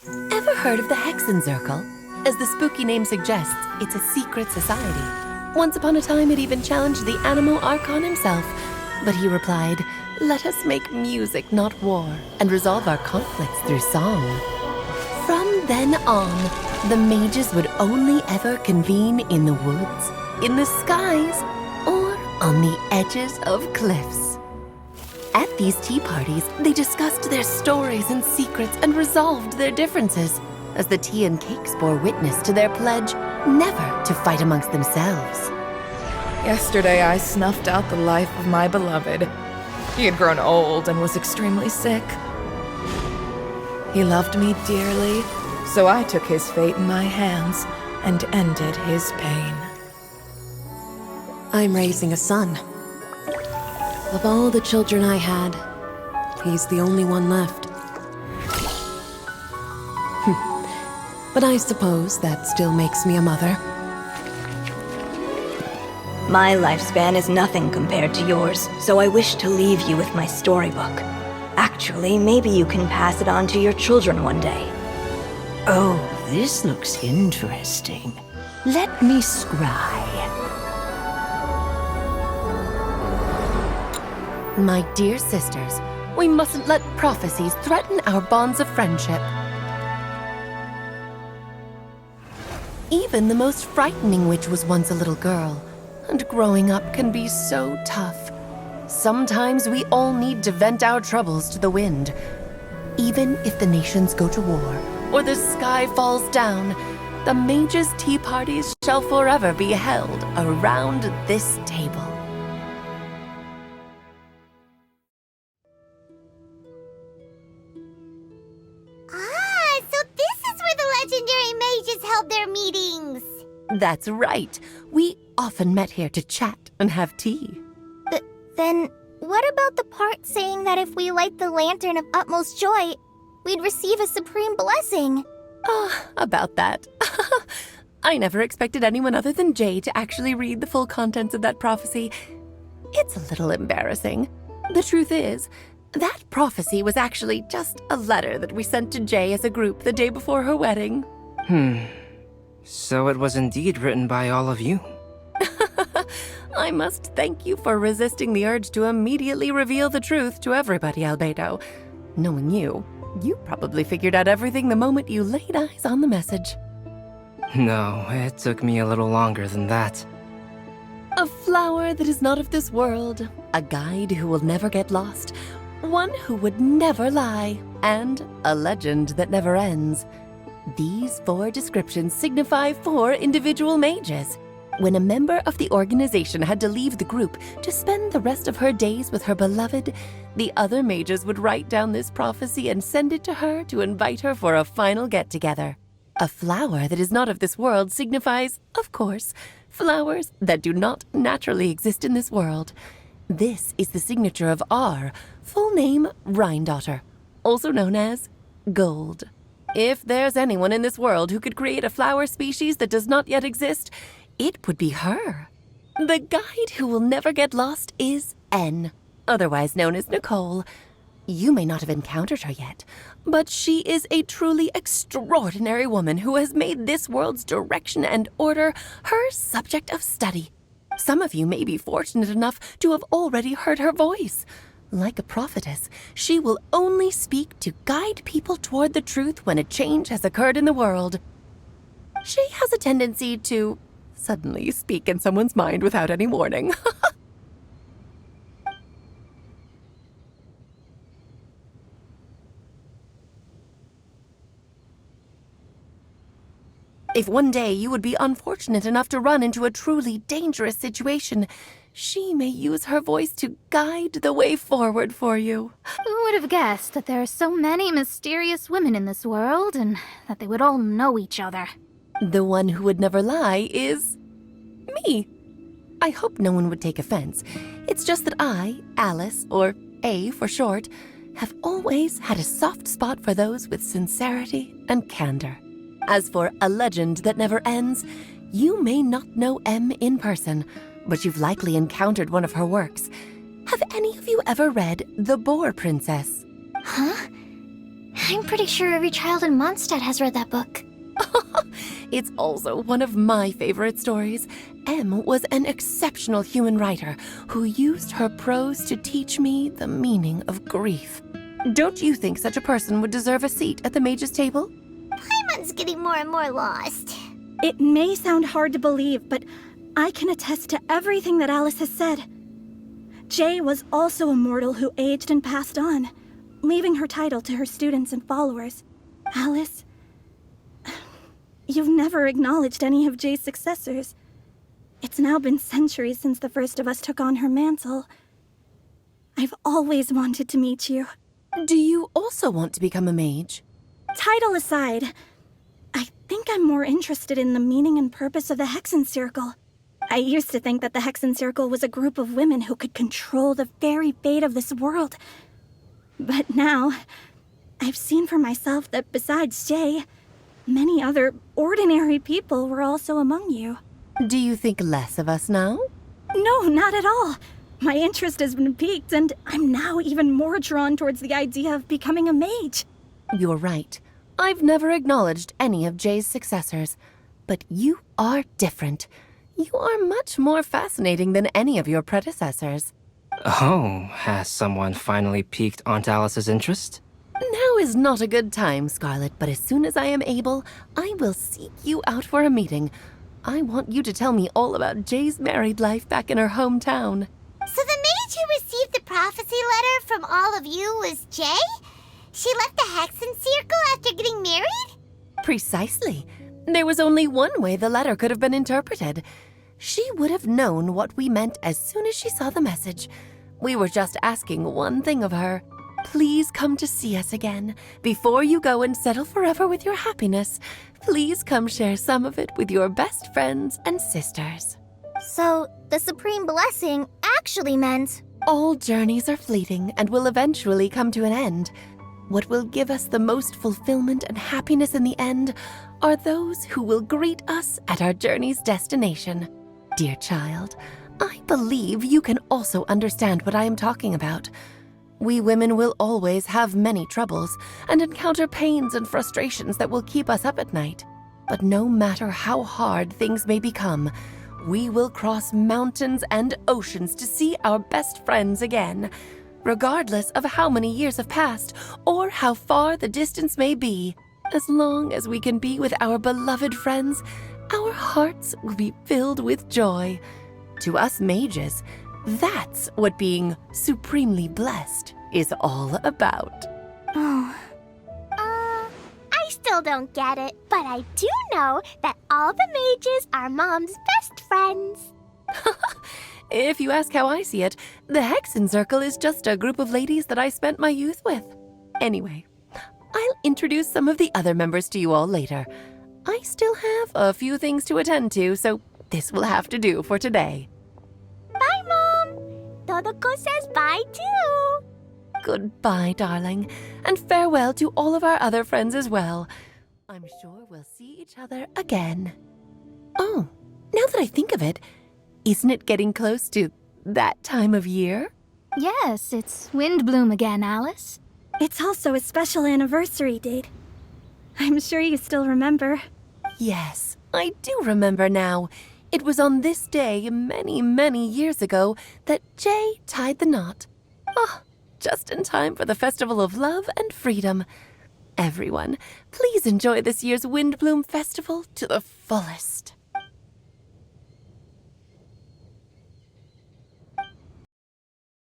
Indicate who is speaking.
Speaker 1: Ever heard of the Hexenzirkel? As the spooky name suggests, it's a secret society. Once upon a time, it even challenged the Animal Archon himself. But he replied, "Let us make music, not war, and resolve our conflicts through song." From then on, the mages would only ever convene in the woods, in the skies, or on the edges of cliffs. At these tea parties, they discussed their stories and secrets and resolved their differences, as the tea and cakes bore witness to their pledge never to fight amongst themselves.
Speaker 2: Yesterday I snuffed out the life of my beloved. He had grown old and was extremely sick. He loved me dearly, so I took his fate in my hands and ended his pain.
Speaker 3: I'm raising a son. Of all the children I had, he's the only one left. But I suppose that still makes me a mother.
Speaker 4: My lifespan is nothing compared to yours, so I wish to leave you with my storybook. Actually, maybe you can pass it on to your children one day.
Speaker 5: Oh, this looks interesting. Let me scry.
Speaker 1: My dear sisters, we mustn't let prophecies threaten our bonds of friendship. Even the most frightening witch was once a little girl, and growing up can be so tough. Sometimes we all need to vent our troubles to the wind. Even if the nations go to war, or the sky falls down, the mages' tea parties shall forever be held around this table.
Speaker 6: So this is where the legendary mages held their meetings.
Speaker 1: That's right. We often met here to chat and have tea.
Speaker 6: Then what about the part saying that if we light the lantern of utmost joy, we'd receive a supreme blessing?
Speaker 1: About that. I never expected anyone other than Jay to actually read the full contents of that prophecy. It's a little embarrassing. The truth is, that prophecy was actually just a letter that we sent to Jay as a group the day before her wedding.
Speaker 7: So it was indeed written by all of you.
Speaker 1: I must thank you for resisting the urge to immediately reveal the truth to everybody, Albedo. Knowing you, you probably figured out everything the moment you laid eyes on the message.
Speaker 7: No, it took me a little longer than that.
Speaker 1: A flower that is not of this world, a guide who will never get lost, one who would never lie, and a legend that never ends. These 4 descriptions signify 4 individual mages. When a member of the organization had to leave the group to spend the rest of her days with her beloved, the other mages would write down this prophecy and send it to her to invite her for a final get-together. A flower that is not of this world signifies, of course, flowers that do not naturally exist in this world. This is the signature of our full name, Rhindaughter, also known as Gold. If there's anyone in this world who could create a flower species that does not yet exist, it would be her. The guide who will never get lost is N, otherwise known as Nicole. You may not have encountered her yet, but she is a truly extraordinary woman who has made this world's direction and order her subject of study. Some of you may be fortunate enough to have already heard her voice. Like a prophetess, she will only speak to guide people toward the truth when a change has occurred in the world. She has a tendency to suddenly speak in someone's mind without any warning. If one day you would be unfortunate enough to run into a truly dangerous situation, she may use her voice to guide the way forward for you.
Speaker 8: Who would have guessed that there are so many mysterious women in this world, and that they would all know each other?
Speaker 1: The one who would never lie is me. I hope no one would take offense. It's just that I, Alice, or A for short, have always had a soft spot for those with sincerity and candor. As for a legend that never ends, you may not know M in person, but you've likely encountered one of her works. Have any of you ever read The Boar Princess?
Speaker 6: Huh? I'm pretty sure every child in Mondstadt has read that book.
Speaker 1: It's also one of my favorite stories. Em was an exceptional human writer who used her prose to teach me the meaning of grief. Don't you think such a person would deserve a seat at the mage's table?
Speaker 6: Paimon's getting more and more lost.
Speaker 9: It may sound hard to believe, but I can attest to everything that Alice has said. Jay was also a mortal who aged and passed on, leaving her title to her students and followers. Alice, you've never acknowledged any of Jay's successors. It's now been centuries since the first of us took on her mantle. I've always wanted to meet you.
Speaker 1: Do you also want to become a mage?
Speaker 9: Title aside, I think I'm more interested in the meaning and purpose of the Hexen Circle. I used to think that the Hexen Circle was a group of women who could control the very fate of this world. But now, I've seen for myself that besides Jay, many other ordinary people were also among you.
Speaker 1: Do you think less of us now?
Speaker 9: No, not at all. My interest has been piqued, and I'm now even more drawn towards the idea of becoming a mage.
Speaker 1: You're right. I've never acknowledged any of Jay's successors. But you are different. You are much more fascinating than any of your predecessors.
Speaker 7: Oh, has someone finally piqued Aunt Alice's interest?
Speaker 1: Now is not a good time, Scarlet, but as soon as I am able, I will seek you out for a meeting. I want you to tell me all about Jay's married life back in her hometown.
Speaker 6: So the mage who received the prophecy letter from all of you was Jay? She left the Hexen Circle after getting married?
Speaker 1: Precisely. There was only one way the letter could have been interpreted. She would have known what we meant as soon as she saw the message. We were just asking one thing of her. Please come to see us again. Before you go and settle forever with your happiness, please come share some of it with your best friends and sisters.
Speaker 6: So, the Supreme Blessing actually meant...
Speaker 1: All journeys are fleeting and will eventually come to an end. What will give us the most fulfillment and happiness in the end are those who will greet us at our journey's destination. Dear child, I believe you can also understand what I am talking about. We women will always have many troubles and encounter pains and frustrations that will keep us up at night. But no matter how hard things may become, we will cross mountains and oceans to see our best friends again, regardless of how many years have passed or how far the distance may be. As long as we can be with our beloved friends, our hearts will be filled with joy. To us mages, that's what being supremely blessed is all about.
Speaker 6: I still don't get it, but I do know that all the mages are Mom's best friends.
Speaker 1: If you ask how I see it, the Hexen Circle is just a group of ladies that I spent my youth with. Anyway, I'll introduce some of the other members to you all later. I still have a few things to attend to, so this will have to do for today.
Speaker 6: Bye, Mom. Todoko says bye, too.
Speaker 1: Goodbye, darling, and farewell to all of our other friends as well. I'm sure we'll see each other again. Oh, now that I think of it, isn't it getting close to that time of year?
Speaker 8: Yes, it's Windbloom again, Alice.
Speaker 9: It's also a special anniversary date. I'm sure you still remember.
Speaker 1: Yes, I do remember now. It was on this day many, many years ago that Jay tied the knot. Ah, just in time for the Festival of Love and Freedom. Everyone, please enjoy this year's Windbloom Festival to the fullest.